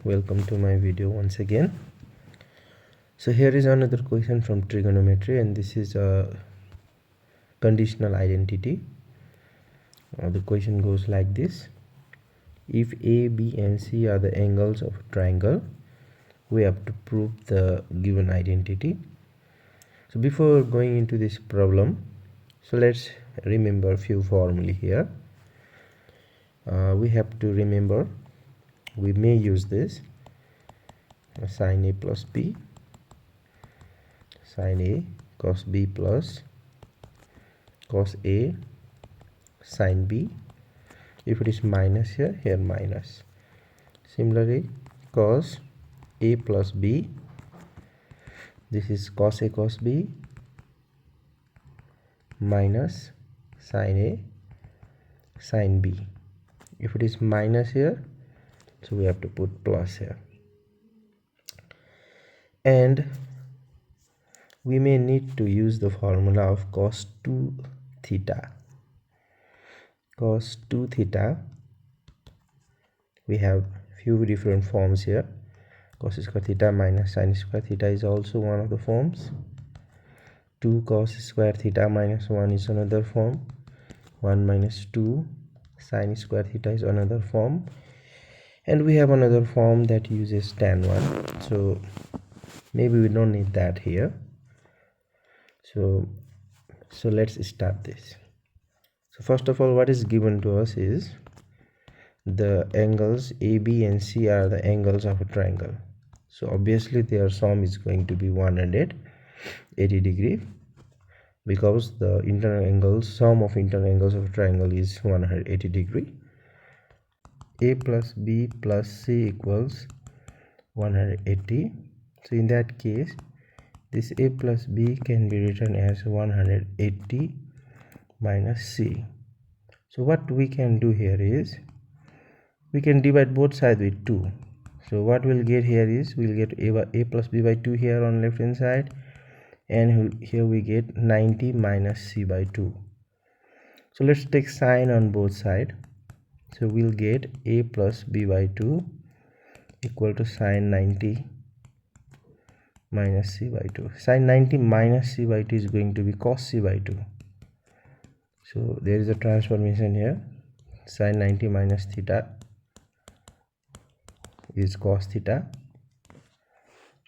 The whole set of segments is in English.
welcome to my video once again. So here is another question from trigonometry, and this is a conditional identity. The question goes like this: if A, B and C are the angles of a triangle, we have to prove the given identity. So before going into this problem, so let's remember a few formulae here. We have to remember, we may use this sin A plus B, sin A cos B plus cos A sin B. If it is minus here minus. Similarly, cos A plus B, this is cos A cos B minus sin A sin B. If it is minus here, so we have to put plus here. And we may need to use the formula of cos 2 theta. Cos 2 theta, we have few different forms here. Cos square theta minus sin square theta is also one of the forms. 2 cos square theta minus 1 is another form. 1 minus 2 sin square theta is another form. And we have another form that uses tan 1. So maybe we don't need that here. So let's start this. So first of all, what is given to us is the angles A, B and C are the angles of a triangle. So obviously their sum is going to be 180 degree, because the internal angles, sum of internal angles of a triangle is 180 degree. A plus B plus C equals 180. So in that case, this A plus B can be written as 180 minus C. So what we can do here is, we can divide both sides with 2. So what we'll get here is, we'll get A plus B by 2 here on left hand side, and here we get 90 minus C by 2. So let's take sign on both sides. So we'll get A plus B by 2 equal to sin 90 minus C by 2. Sin 90 minus C by 2 is going to be cos C by 2. So there is a transformation here. Sin 90 minus theta is cos theta.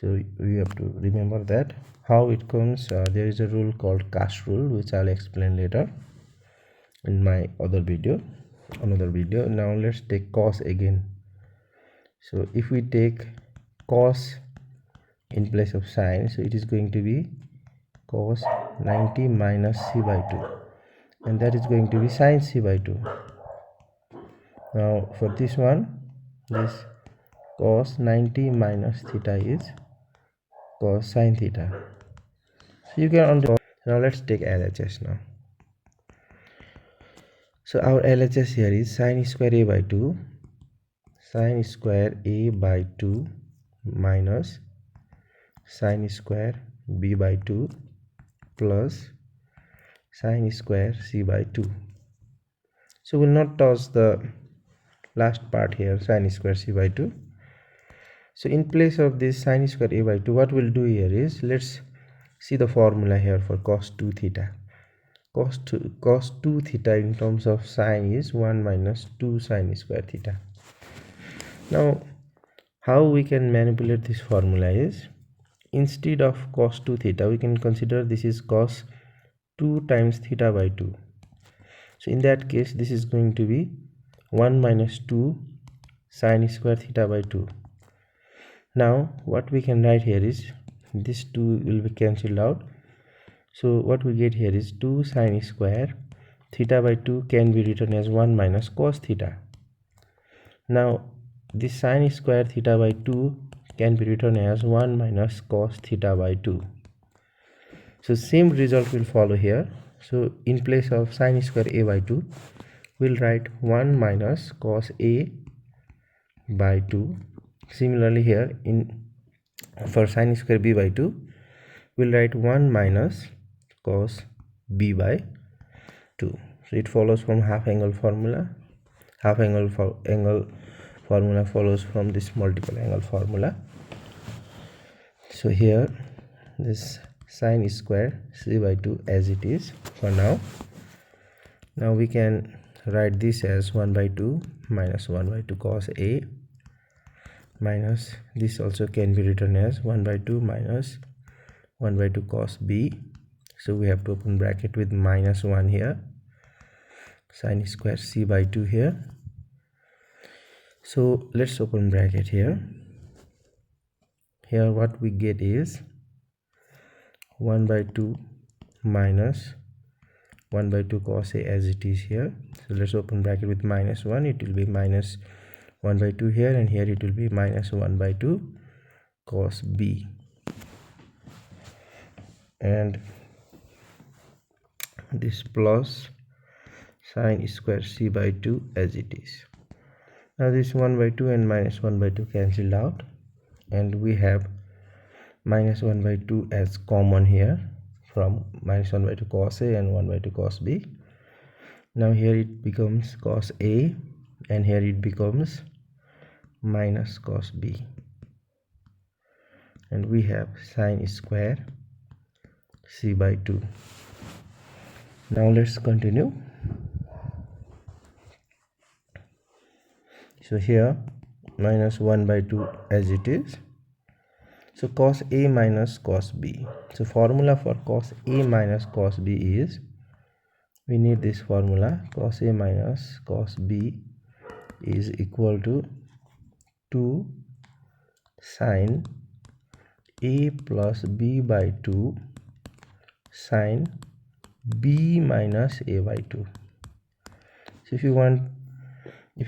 So we have to remember that. How it comes, there is a rule called cast rule, which I'll explain later in my another video. Now let's take cos again. So if we take cos in place of sin, so it is going to be cos 90 minus C by 2, and that is going to be sin C by 2. Now for this one, this cos 90 minus theta is cos sin theta. So you can understand. Now let's take LHS now. So our LHS here is sin square A by 2, sin square A by 2 minus sin square B by 2 plus sin square C by 2. So we'll not touch the last part here, sin square C by 2. So in place of this sin square A by 2, what we'll do here is, let's see the formula here for cos 2 theta. Cos 2 theta in terms of sine is 1 minus 2 sin square theta. Now how we can manipulate this formula is, instead of cos 2 theta, we can consider this is cos 2 times theta by 2. So in that case, this is going to be 1 minus 2 sin square theta by 2. Now what we can write here is, this 2 will be cancelled out. So what we get here is 2 sin square theta by 2 can be written as 1 minus cos theta. Now this sin square theta by 2 can be written as 1 minus cos theta by 2. So same result will follow here. So in place of sin square A by 2, we'll write 1 minus cos A by 2. Similarly here, for sin square B by 2, we'll write 1 minus cos B by 2. So it follows from half angle formula. Half angle formula follows from this multiple angle formula. So here this sine square c by 2 as it is for now. Now we can write this as 1 by 2 minus 1 by 2 cos A, minus this also can be written as 1 by 2 minus 1 by 2 cos B. So we have to open bracket with minus 1 here, sine square c by 2 here. So let's open bracket here. Here what we get is 1 by 2 minus 1 by 2 cos A as it is here. So let's open bracket with minus 1. It will be minus 1 by 2 here, and here it will be minus 1 by 2 cos B. And this plus sine square c by 2 as it is. Now this 1 by 2 and minus 1 by 2 cancelled out, and we have minus 1 by 2 as common here from minus 1 by 2 cos A and 1 by 2 cos B. Now here it becomes cos A, and here it becomes minus cos B, and we have sine square c by 2. Now let's continue. So here minus 1 by 2 as it is. So cos A minus cos B. So formula for cos A minus cos B is, we need this formula, cos A minus cos B is equal to 2 sine A plus B by 2 sine B minus A by 2. So if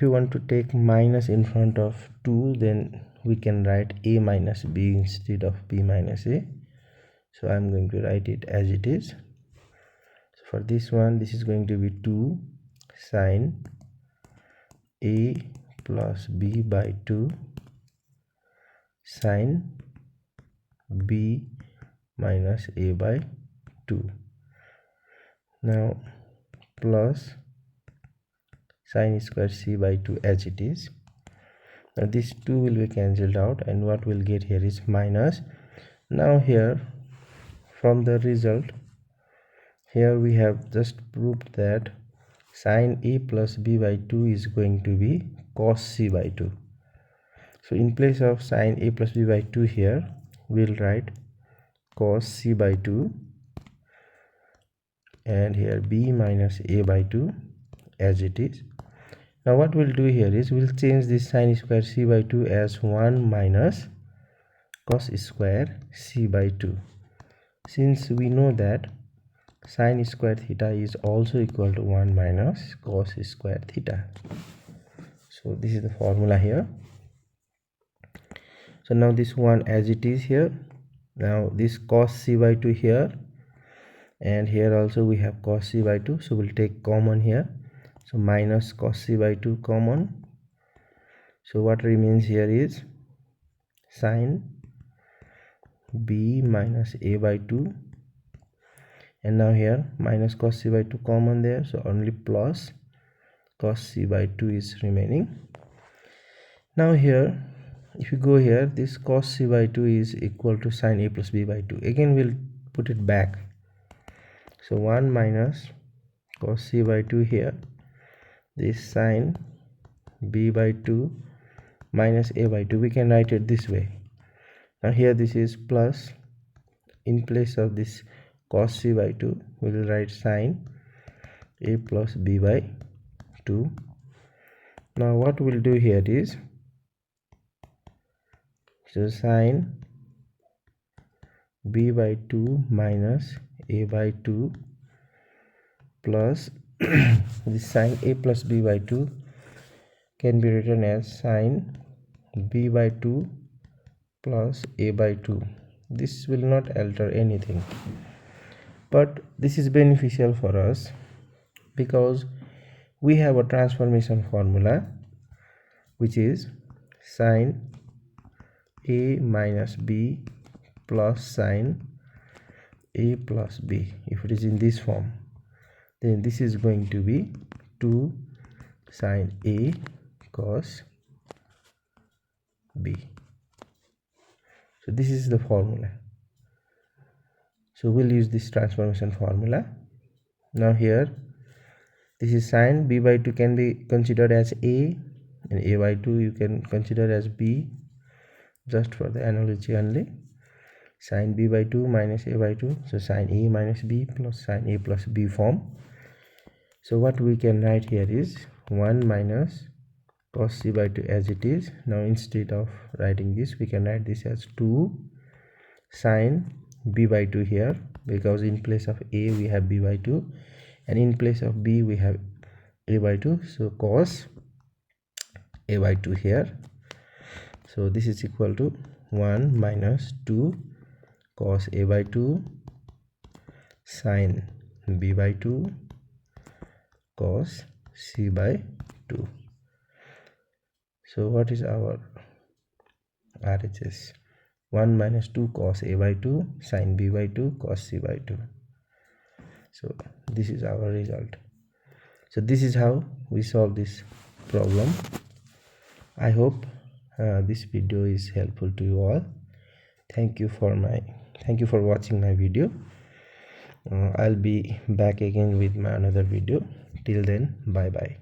you want to take minus in front of 2, then we can write A minus B instead of B minus A. So I'm going to write it as it is. So for this one, this is going to be 2 sine A plus B by 2 sine B minus A by 2. Now plus sine square c by 2 as it is. Now this 2 will be cancelled out, and what we'll get here is minus. Now here from the result, here we have just proved that sine A plus B by 2 is going to be cos C by 2. So in place of sine A plus B by 2 here, we'll write cos C by 2, and here B minus A by 2 as it is. Now what we'll do here is, we'll change this sine square c by 2 as 1 minus cos square c by 2, since we know that sine square theta is also equal to 1 minus cos square theta. So this is the formula here. So now this one as it is here. Now this cos c by 2 here, and here also we have cos c by 2, so we'll take common here. So minus cos c by 2 common. So what remains here is sine B minus A by 2, and now here minus cos c by 2 common there, so only plus cos c by 2 is remaining. Now here if you go here, this cos c by 2 is equal to sine A plus B by 2. Again we'll put it back. So 1 minus cos c by 2 here, this sine B by 2 minus A by 2, we can write it this way. Now here this is plus, in place of this cos c by 2, we will write sine A plus B by 2. Now what we'll do here is, so sine B by 2 minus A by 2 plus this sine A plus B by 2 can be written as sine B by 2 plus A by 2. This will not alter anything, but this is beneficial for us because we have a transformation formula, which is sine A minus B plus sine A plus B. If it is in this form, then this is going to be 2 sine A cos b. So this is the formula. So we'll use this transformation formula. Now here this is sine b by 2 can be considered as a, and a by 2 you can consider as b, just for the analogy only. Sine b by 2 minus a by 2, so sine a minus b plus sine a plus b form. So what we can write here is 1 minus cos c by 2 as it is. Now instead of writing this, we can write this as 2 sine b by 2 here, because in place of a we have b by 2 and in place of b we have a by 2, so cos a by 2 here. So this is equal to 1 minus 2 cos a by 2 sine b by 2 cos c by 2. So what is our RHS? 1 minus 2 cos a by 2 sine b by 2 cos c by 2. So this is our result. So this is how we solve this problem. I hope this video is helpful to you all. Thank you for watching my video. I'll be back again with my another video. Till then, bye bye.